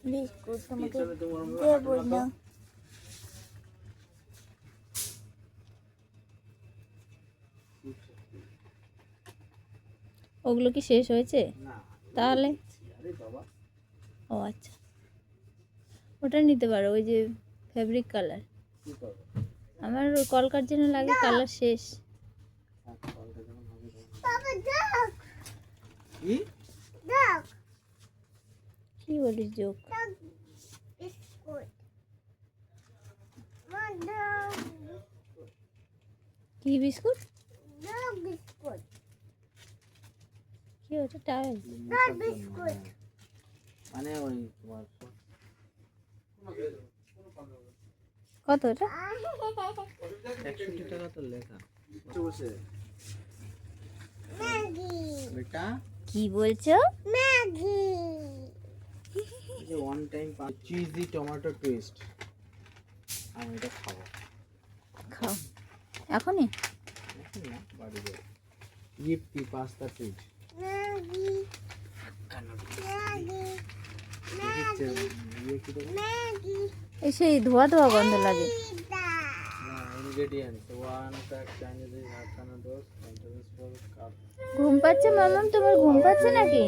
Biscuit তোমাকে দেবই না। ওগুলো কি শেষ হয়েছে তাহলে? ও আচ্ছা, ওটা নিতে পারো, ওই যে ফেব্রিক কালার। আমার কলকার জন্য লাগে, কালার শেষ। কি বলিস যোগ? কি বিস্কুট? কি ওটা? টাওয়েল মানে ওই তোমার কত ওটা? 61 টাকা তো লেখা বেটা। কি বলছো? যে one time cheesy tomato twist, আমি এটা খাবো। খাও এখনই? এখন না, বাড়ি যাই। ইপি পাস্তা টুইট এই সেই ধোয়া ধোয়া গন্ধ লাগে। ingredients 1 pack Chinese habanero noodles contains 4 cup ঘুম পাচ্ছে মামাম? তোমার ঘুম পাচ্ছে নাকি?